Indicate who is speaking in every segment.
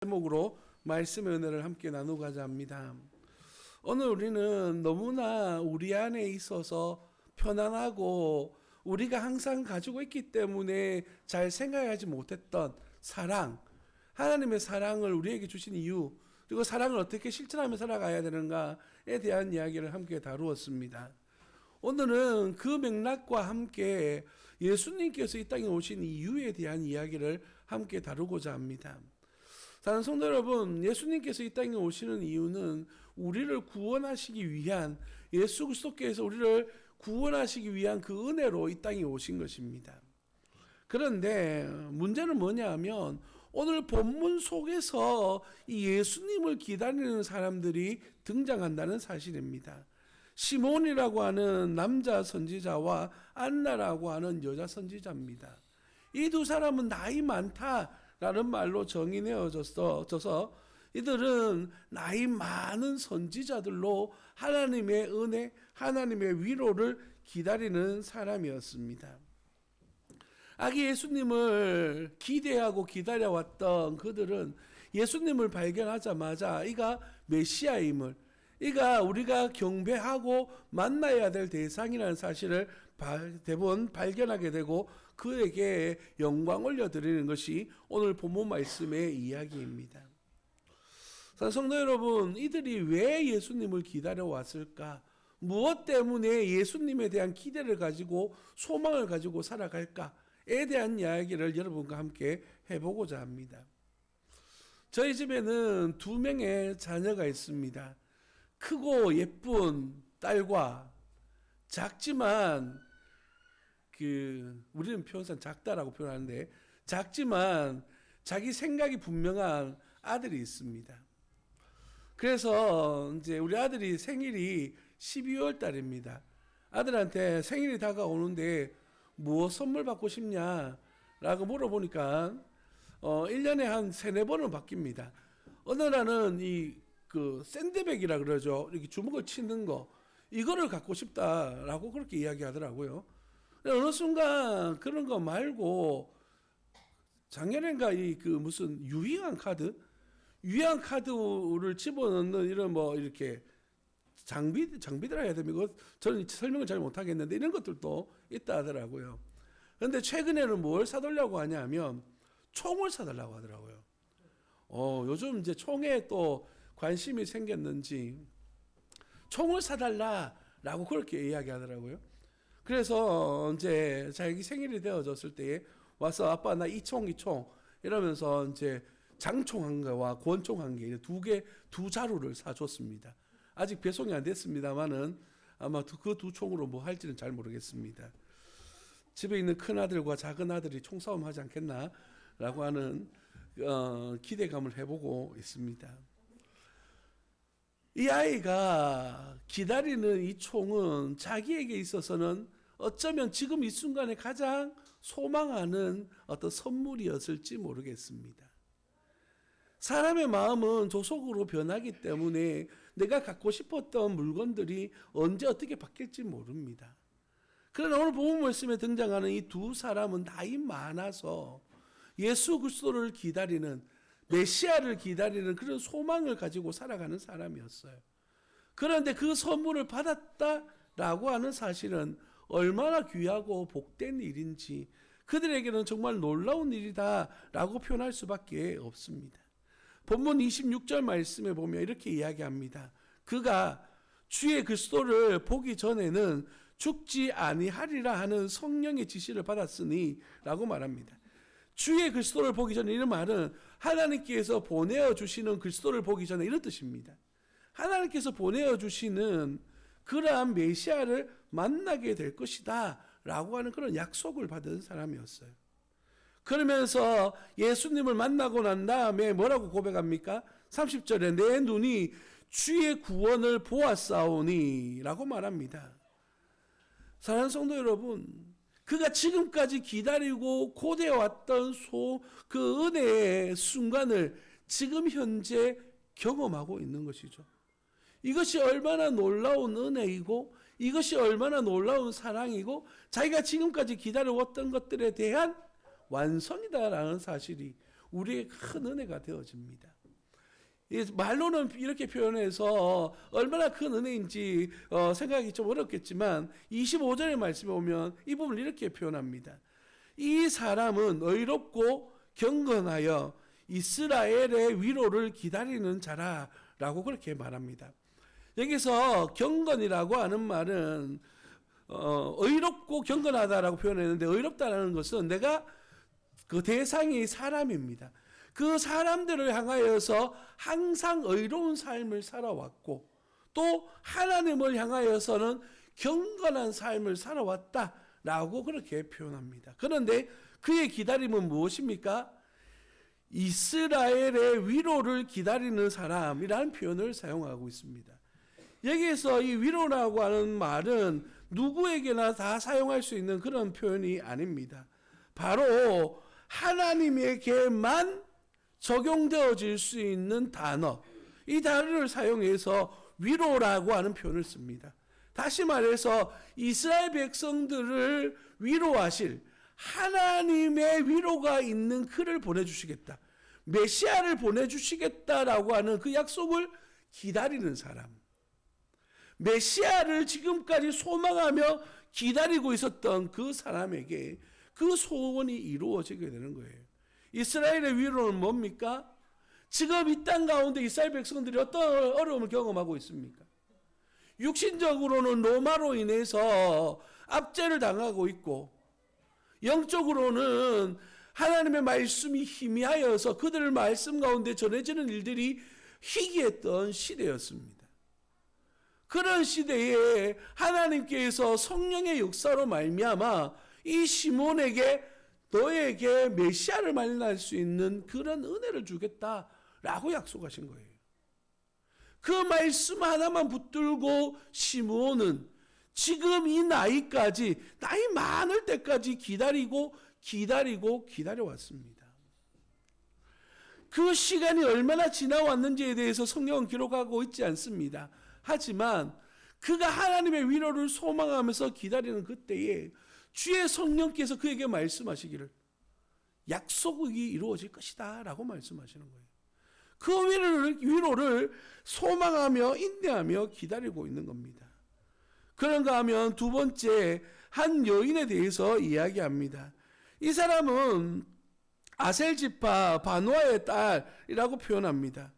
Speaker 1: 제목으로 말씀의 은혜를 함께 나누고자 합니다. 오늘 우리는 너무나 우리 안에 있어서 편안하고 우리가 항상 가지고 있기 때문에 잘 생각하지 못했던 사랑, 하나님의 사랑을 우리에게 주신 이유, 그리고 사랑을 어떻게 실천하며 살아가야 되는가에 대한 이야기를 함께 다루었습니다. 오늘은 그 맥락과 함께 예수님께서 이 땅에 오신 이유에 대한 이야기를 함께 다루고자 합니다. 사랑하는 성도 여러분, 예수님께서 이 땅에 오시는 이유는 우리를 구원하시기 위한, 예수 그리스도께서 우리를 구원하시기 위한 그 은혜로 이 땅에 오신 것입니다. 그런데 문제는 뭐냐 하면 오늘 본문 속에서 이 예수님을 기다리는 사람들이 등장한다는 사실입니다. 시몬이라고 하는 남자 선지자와 안나라고 하는 여자 선지자입니다. 이 두 사람은 나이 많다라는 말로 정의되어져서 이들은 나이 많은 선지자들로 하나님의 은혜, 하나님의 위로를 기다리는 사람이었습니다. 아기 예수님을 기대하고 기다려왔던 그들은 예수님을 발견하자마자 이가 메시아임을, 이가 우리가 경배하고 만나야 될 대상이라는 사실을 대부분 발견하게 되고 그에게 영광 올려드리는 것이 오늘 본문 말씀의 이야기입니다. 성도 여러분, 이들이 왜 예수님을 기다려왔을까? 무엇 때문에 예수님에 대한 기대를 가지고 소망을 가지고 살아갈까에 대한 이야기를 여러분과 함께 해보고자 합니다. 저희 집에는 2명의 자녀가 있습니다. 크고 예쁜 딸과 작지만 우리는 표현상 작다라고 표현하는데 작지만 자기 생각이 분명한 아들이 있습니다. 그래서 이제 우리 아들이 생일이 12월 달입니다. 아들한테 생일이 다가오는데 무엇 선물 받고 싶냐라고 물어보니까 1년에 한 3-4번은 바뀝니다. 어느 날은 샌드백이라 그러죠. 이렇게 주먹을 치는 거, 이거를 갖고 싶다라고 그렇게 이야기하더라고요. 어느 순간 그런 거 말고 작년인가 무슨 유희왕 카드를 집어넣는 이런 이렇게 장비들 해야 됩니다. 저는 설명을 잘 못하겠는데 이런 것들도 있다 하더라고요. 그런데 최근에는 뭘 사달라고 하냐면 총을 사달라고 하더라고요. 요즘 이제 총에 또 관심이 생겼는지 총을 사달라라고 그렇게 이야기하더라고요. 그래서 이제 자기 생일이 되어졌을 때에 와서 아빠 나 이 총 이러면서 이제 장총 한 개와 권총 한 개, 두 자루를 사줬습니다. 아직 배송이 안 됐습니다만은 아마 그 두 총으로 뭐 할지는 잘 모르겠습니다. 집에 있는 큰 아들과 작은 아들이 총싸움 하지 않겠나라고 하는 기대감을 해보고 있습니다. 이 아이가 기다리는 이 총은 자기에게 있어서는 어쩌면 지금 이 순간에 가장 소망하는 어떤 선물이었을지 모르겠습니다. 사람의 마음은 조속으로 변하기 때문에 내가 갖고 싶었던 물건들이 언제 어떻게 바뀔지 모릅니다. 그러나 오늘 본문 말씀에 등장하는 이 두 사람은 나이 많아서 예수 그리스도를 기다리는, 메시아를 기다리는 그런 소망을 가지고 살아가는 사람이었어요. 그런데 그 선물을 받았다라고 하는 사실은 얼마나 귀하고 복된 일인지 그들에게는 정말 놀라운 일이다라고 표현할 수밖에 없습니다. 본문 26절 말씀에 보면 이렇게 이야기합니다. 그가 주의 그리스도를 보기 전에는 죽지 아니하리라 하는 성령의 지시를 받았으니 라고 말합니다. 주의 그리스도를 보기 전에, 이런 말은 하나님께서 보내어 주시는 그리스도를 보기 전에 이런 뜻입니다. 하나님께서 보내어 주시는 그러한 메시아를 만나게 될 것이다 라고 하는 그런 약속을 받은 사람이었어요. 그러면서 예수님을 만나고 난 다음에 뭐라고 고백합니까? 30절에 내 눈이 주의 구원을 보았사오니 라고 말합니다. 사랑하는 성도 여러분, 그가 지금까지 기다리고 고대해왔던 그 은혜의 순간을 지금 현재 경험하고 있는 것이죠. 이것이 얼마나 놀라운 은혜이고 이것이 얼마나 놀라운 사랑이고 자기가 지금까지 기다려왔던 것들에 대한 완성이다라는 사실이 우리의 큰 은혜가 되어집니다. 말로는 이렇게 표현해서 얼마나 큰 은혜인지 생각하기 좀 어렵겠지만 25절의 말씀에 오면 이 부분을 이렇게 표현합니다. 이 사람은 의롭고 경건하여 이스라엘의 위로를 기다리는 자라라고 그렇게 말합니다. 여기서 경건이라고 하는 말은 의롭고 경건하다라고 표현했는데, 의롭다라는 것은 내가 그 대상이 사람입니다. 그 사람들을 향하여서 항상 의로운 삶을 살아왔고 또 하나님을 향하여서는 경건한 삶을 살아왔다라고 그렇게 표현합니다. 그런데 그의 기다림은 무엇입니까? 이스라엘의 위로를 기다리는 사람이라는 표현을 사용하고 있습니다. 여기에서 이 위로라고 하는 말은 누구에게나 다 사용할 수 있는 그런 표현이 아닙니다. 바로 하나님에게만 적용되어질 수 있는 단어, 이 단어를 사용해서 위로라고 하는 표현을 씁니다. 다시 말해서 이스라엘 백성들을 위로하실 하나님의 위로가 있는 그를 보내주시겠다, 메시아를 보내주시겠다라고 하는 그 약속을 기다리는 사람, 메시아를 지금까지 소망하며 기다리고 있었던 그 사람에게 그 소원이 이루어지게 되는 거예요. 이스라엘의 위로는 뭡니까? 지금 이 땅 가운데 이스라엘 백성들이 어떤 어려움을 경험하고 있습니까? 육신적으로는 로마로 인해서 압제를 당하고 있고, 영적으로는 하나님의 말씀이 희미하여서 그들의 말씀 가운데 전해지는 일들이 희귀했던 시대였습니다. 그런 시대에 하나님께서 성령의 역사로 말미암아 이 시몬에게 너에게 메시아를 만날 수 있는 그런 은혜를 주겠다라고 약속하신 거예요. 그 말씀 하나만 붙들고 시몬은 지금 이 나이까지, 나이 많을 때까지 기다려왔습니다. 그 시간이 얼마나 지나왔는지에 대해서 성경은 기록하고 있지 않습니다. 하지만 그가 하나님의 위로를 소망하면서 기다리는 그때에 주의 성령께서 그에게 말씀하시기를 약속이 이루어질 것이다 라고 말씀하시는 거예요. 그 위로를 소망하며 인내하며 기다리고 있는 겁니다. 그런가 하면 두 번째, 한 여인에 대해서 이야기합니다. 이 사람은 아셀지파 바누아의 딸이라고 표현합니다.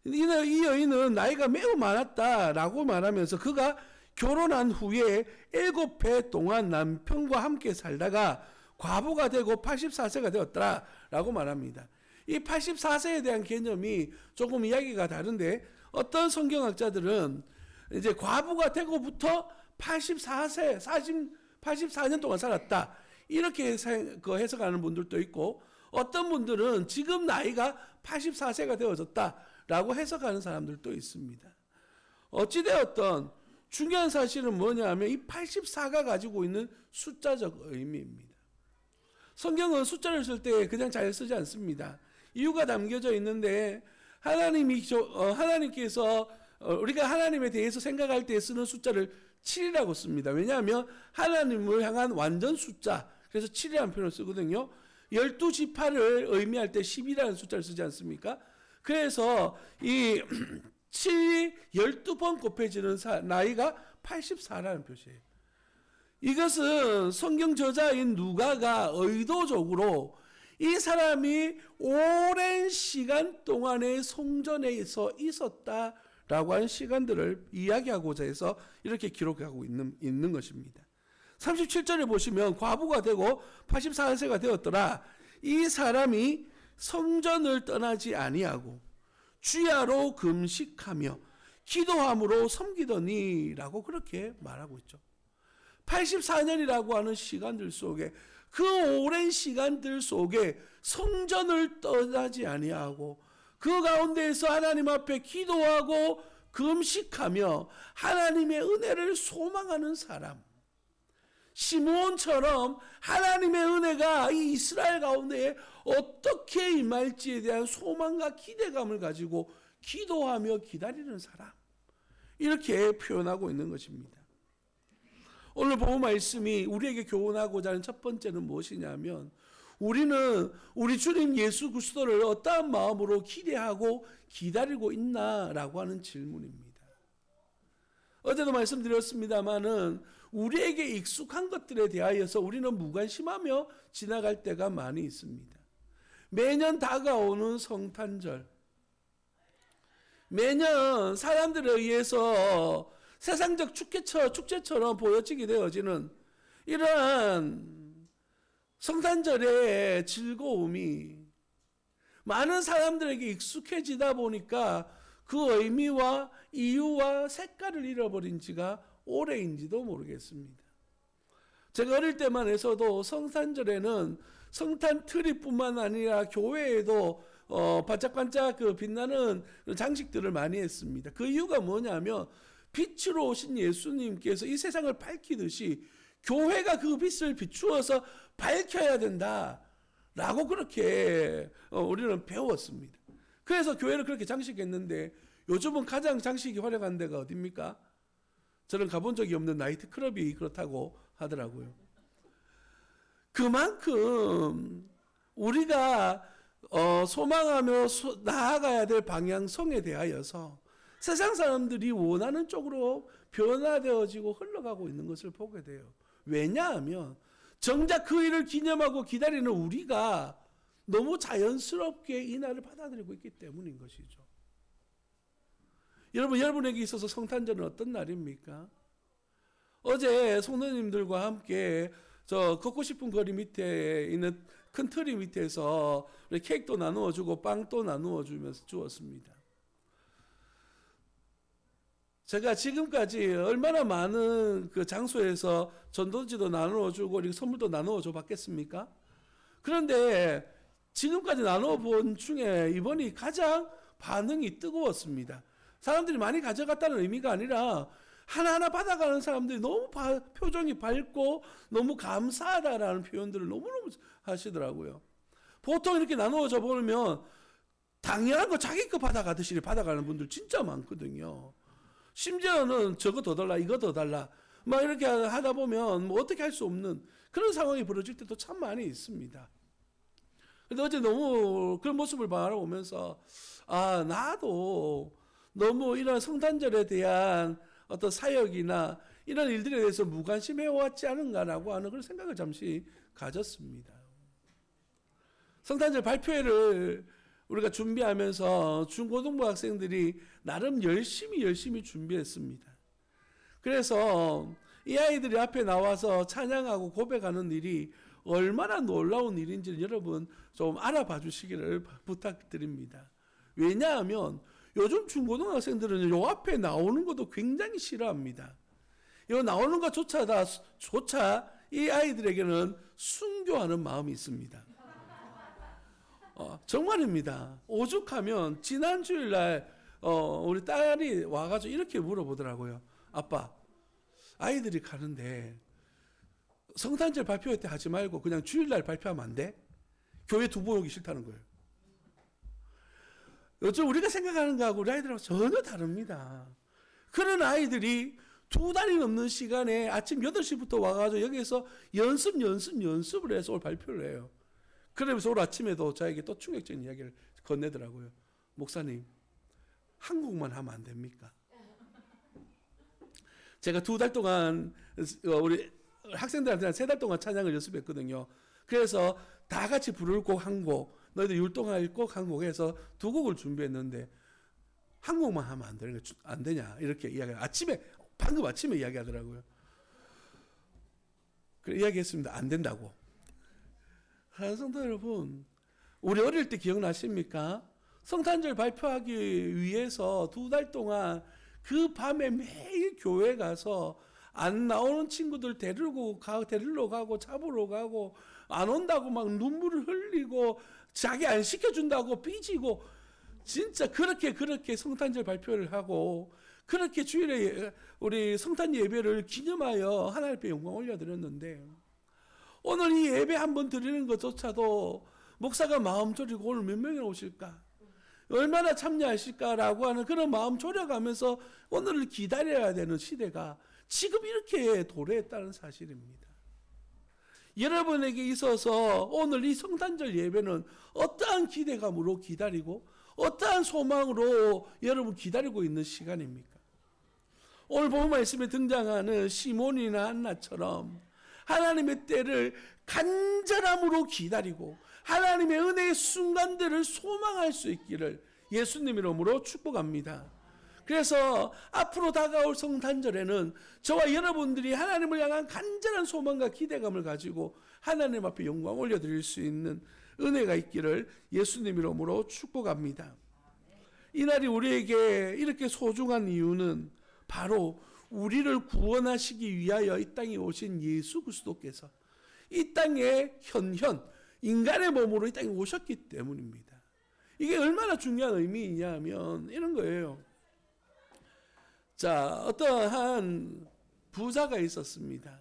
Speaker 1: 이 여인은 나이가 매우 많았다라고 말하면서 그가 결혼한 후에 7해 동안 남편과 함께 살다가 과부가 되고 84세가 되었다라고 말합니다. 이 84세에 대한 개념이 조금 이야기가 다른데, 어떤 성경학자들은 이제 과부가 되고부터 84년 동안 살았다, 이렇게 해석하는 분들도 있고, 어떤 분들은 지금 나이가 84세가 되어졌다라고 해석하는 사람들도 있습니다. 어찌되었던 중요한 사실은 뭐냐면 이 84가 가지고 있는 숫자적 의미입니다. 성경은 숫자를 쓸 때 그냥 잘 쓰지 않습니다. 이유가 담겨져 있는데, 하나님께서 우리가 하나님에 대해서 생각할 때 쓰는 숫자를 7이라고 씁니다. 왜냐하면 하나님을 향한 완전 숫자, 그래서 7이라는 표현을 쓰거든요. 12지파를 의미할 때 10이라는 숫자를 쓰지 않습니까? 그래서 이 7이 12번 곱해지는 나이가 84라는 표시예요. 이것은 성경 저자인 누가가 의도적으로 이 사람이 오랜 시간 동안의 성전에서 있었다라고 하는 시간들을 이야기하고자 해서 이렇게 기록하고 있는 것입니다. 37절에 보시면 과부가 되고 84세가 되었더라. 이 사람이 성전을 떠나지 아니하고 주야로 금식하며 기도함으로 섬기더니라고 그렇게 말하고 있죠. 84년이라고 하는 시간들 속에, 그 오랜 시간들 속에 성전을 떠나지 아니하고 그 가운데에서 하나님 앞에 기도하고 금식하며 하나님의 은혜를 소망하는 사람, 시므온처럼 하나님의 은혜가 이 이스라엘 가운데 어떻게 임할지에 대한 소망과 기대감을 가지고 기도하며 기다리는 사람, 이렇게 표현하고 있는 것입니다. 오늘 본문 말씀이 우리에게 교훈하고자 하는 첫 번째는 무엇이냐면, 우리는 우리 주님 예수 그리스도를 어떠한 마음으로 기대하고 기다리고 있나라고 하는 질문입니다. 어제도 말씀드렸습니다마는 우리에게 익숙한 것들에 대하여서 우리는 무관심하며 지나갈 때가 많이 있습니다. 매년 다가오는 성탄절, 매년 사람들에 의해서 세상적 축제처럼 보여지게 되어지는 이러한 성탄절의 즐거움이 많은 사람들에게 익숙해지다 보니까 그 의미와 이유와 색깔을 잃어버린 지가 오래인지도 모르겠습니다. 제가 어릴 때만 해서도 성탄절에는 성탄 트리뿐만 아니라 교회에도 반짝반짝 그 빛나는 장식들을 많이 했습니다. 그 이유가 뭐냐면 빛으로 오신 예수님께서 이 세상을 밝히듯이 교회가 그 빛을 비추어서 밝혀야 된다라고 그렇게 우리는 배웠습니다. 그래서 교회를 그렇게 장식했는데 요즘은 가장 장식이 활용한 데가 어디입니까? 저는 가본 적이 없는 나이트클럽이 그렇다고 하더라고요. 그만큼 우리가 소망하며 나아가야 될 방향성에 대하여서 세상 사람들이 원하는 쪽으로 변화되어지고 흘러가고 있는 것을 보게 돼요. 왜냐하면 정작 그 일을 기념하고 기다리는 우리가 너무 자연스럽게 이 날을 받아들이고 있기 때문인 것이죠. 여러분에게 있어서 성탄절은 어떤 날입니까? 어제 성도님들과 함께 저 걷고 싶은 거리 밑에 있는 큰 트리 밑에서 케이크도 나누어 주고 빵도 나누어 주면서 주었습니다. 제가 지금까지 얼마나 많은 그 장소에서 전도지도 나누어 주고 선물도 나누어 줘 봤겠습니까? 그런데 지금까지 나누어 본 중에 이번이 가장 반응이 뜨거웠습니다. 사람들이 많이 가져갔다는 의미가 아니라 하나하나 받아가는 사람들이 너무 표정이 밝고 너무 감사하다라는 표현들을 너무너무 하시더라고요. 보통 이렇게 나누어져 보면 당연한 거 자기 거 받아가듯이 받아가는 분들 진짜 많거든요. 심지어는 저거 더 달라 이거 더 달라 막 이렇게 하다 보면 뭐 어떻게 할 수 없는 그런 상황이 벌어질 때도 참 많이 있습니다. 근데 어제 너무 그런 모습을 바라보면서 나도 너무 이런 성탄절에 대한 어떤 사역이나 이런 일들에 대해서 무관심해 왔지 않은가라고 하는 그런 생각을 잠시 가졌습니다. 성탄절 발표회를 우리가 준비하면서 중고등부 학생들이 나름 열심히 준비했습니다. 그래서 이 아이들이 앞에 나와서 찬양하고 고백하는 일이 얼마나 놀라운 일인지 여러분 좀 알아봐 주시기를 부탁드립니다. 왜냐하면 요즘 중고등학생들은 요 앞에 나오는 것도 굉장히 싫어합니다. 요 나오는 것조차 이 아이들에게는 순교하는 마음이 있습니다. 정말입니다. 오죽하면 지난 주일날 우리 딸이 와가지고 이렇게 물어보더라고요. 아빠, 아이들이 가는데 성탄절 발표회 때 하지 말고 그냥 주일날 발표하면 안 돼? 교회 두 번 오기 싫다는 거예요. 요즘 우리가 생각하는 거하고 우리 아이들하고 전혀 다릅니다. 그런 아이들이 2달이 넘는 시간에 아침 8시부터 와가지고 여기에서 연습을 해서 오늘 발표를 해요. 그러면서 오늘 아침에도 저에게 또 충격적인 이야기를 건네더라고요. 목사님, 한국만 하면 안 됩니까? 제가 2달 동안 우리 학생들한테 3달 동안 찬양을 연습했거든요. 그래서 다 같이 부를 곡 한 곡, 너희들 율동할 곡 한 곡 해서 2곡을 준비했는데 한 곡만 하면 안 되냐 이렇게 방금 아침에 이야기하더라고요. 그래 이야기했습니다. 안 된다고. 성도 여러분, 우리 어릴 때 기억나십니까? 성탄절 발표하기 위해서 2달 동안 그 밤에 매일 교회 가서 안 나오는 친구들 데리러 가고 잡으러 가고 안 온다고 막 눈물을 흘리고 자기 안 시켜준다고 삐지고 진짜 그렇게 성탄절 발표를 하고 그렇게 주일에 우리 성탄 예배를 기념하여 하나님 앞에 영광 올려드렸는데 오늘 이 예배 한번 드리는 것조차도 목사가 마음 졸이고 오늘 몇 명이나 오실까? 얼마나 참여하실까라고 하는 그런 마음 졸여가면서 오늘을 기다려야 되는 시대가 지금 이렇게 도래했다는 사실입니다. 여러분에게 있어서 오늘 이 성탄절 예배는 어떠한 기대감으로 기다리고 어떠한 소망으로 여러분 기다리고 있는 시간입니까? 오늘 본문 말씀에 등장하는 시몬이나 한나처럼 하나님의 때를 간절함으로 기다리고 하나님의 은혜의 순간들을 소망할 수 있기를 예수님 이름으로 축복합니다. 그래서 앞으로 다가올 성탄절에는 저와 여러분들이 하나님을 향한 간절한 소망과 기대감을 가지고 하나님 앞에 영광 올려드릴 수 있는 은혜가 있기를 예수님 이름으로 축복합니다. 이날이 우리에게 이렇게 소중한 이유는 바로 우리를 구원하시기 위하여 이 땅에 오신 예수 그리스도께서 이 땅에 현현 인간의 몸으로 이 땅에 오셨기 때문입니다. 이게 얼마나 중요한 의미이냐 하면 이런 거예요. 자, 어떠한 부자가 있었습니다.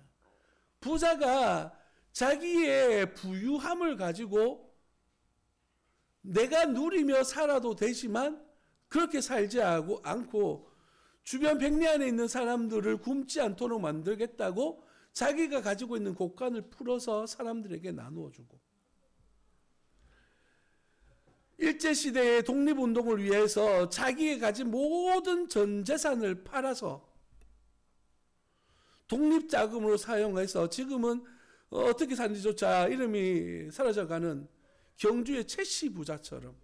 Speaker 1: 부자가 자기의 부유함을 가지고 내가 누리며 살아도 되지만 그렇게 살지 않고 주변 백리 안에 있는 사람들을 굶지 않도록 만들겠다고 자기가 가지고 있는 곡간을 풀어서 사람들에게 나누어 주고, 일제시대의 독립운동을 위해서 자기가 가진 모든 전 재산을 팔아서 독립자금으로 사용해서 지금은 어떻게 사는지조차 이름이 사라져가는 경주의 최씨 부자처럼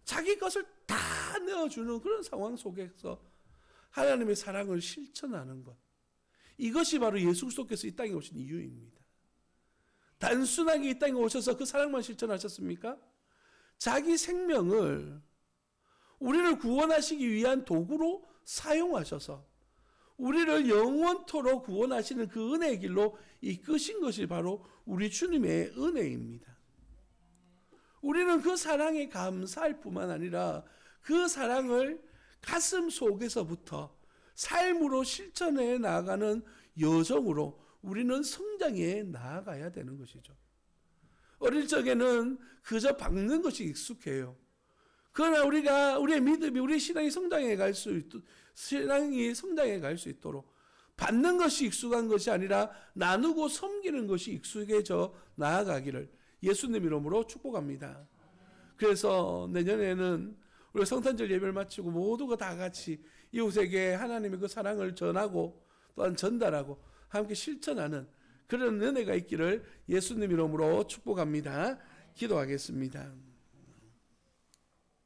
Speaker 1: 자기 것을 다 내어주는 그런 상황 속에서 하나님의 사랑을 실천하는 것, 이것이 바로 예수 그리스도께서 이 땅에 오신 이유입니다. 단순하게 이 땅에 오셔서 그 사랑만 실천하셨습니까? 자기 생명을 우리를 구원하시기 위한 도구로 사용하셔서 우리를 영원토록 구원하시는 그 은혜의 길로 이끄신 것이 바로 우리 주님의 은혜입니다. 우리는 그 사랑에 감사할 뿐만 아니라 그 사랑을 가슴 속에서부터 삶으로 실천해 나아가는 여정으로 우리는 성장해 나아가야 되는 것이죠. 어릴 적에는 그저 받는 것이 익숙해요. 그러나 우리의 믿음이, 우리 신앙이 성장해 갈 수 있도록 받는 것이 익숙한 것이 아니라 나누고 섬기는 것이 익숙해져 나아가기를 예수님 이름으로 축복합니다. 그래서 내년에는 우리 성탄절 예배를 마치고 모두가 다 같이 이웃에게 하나님의 그 사랑을 전하고 또한 전달하고 함께 실천하는 그런 은혜가 있기를 예수님 이름으로 축복합니다. 기도하겠습니다.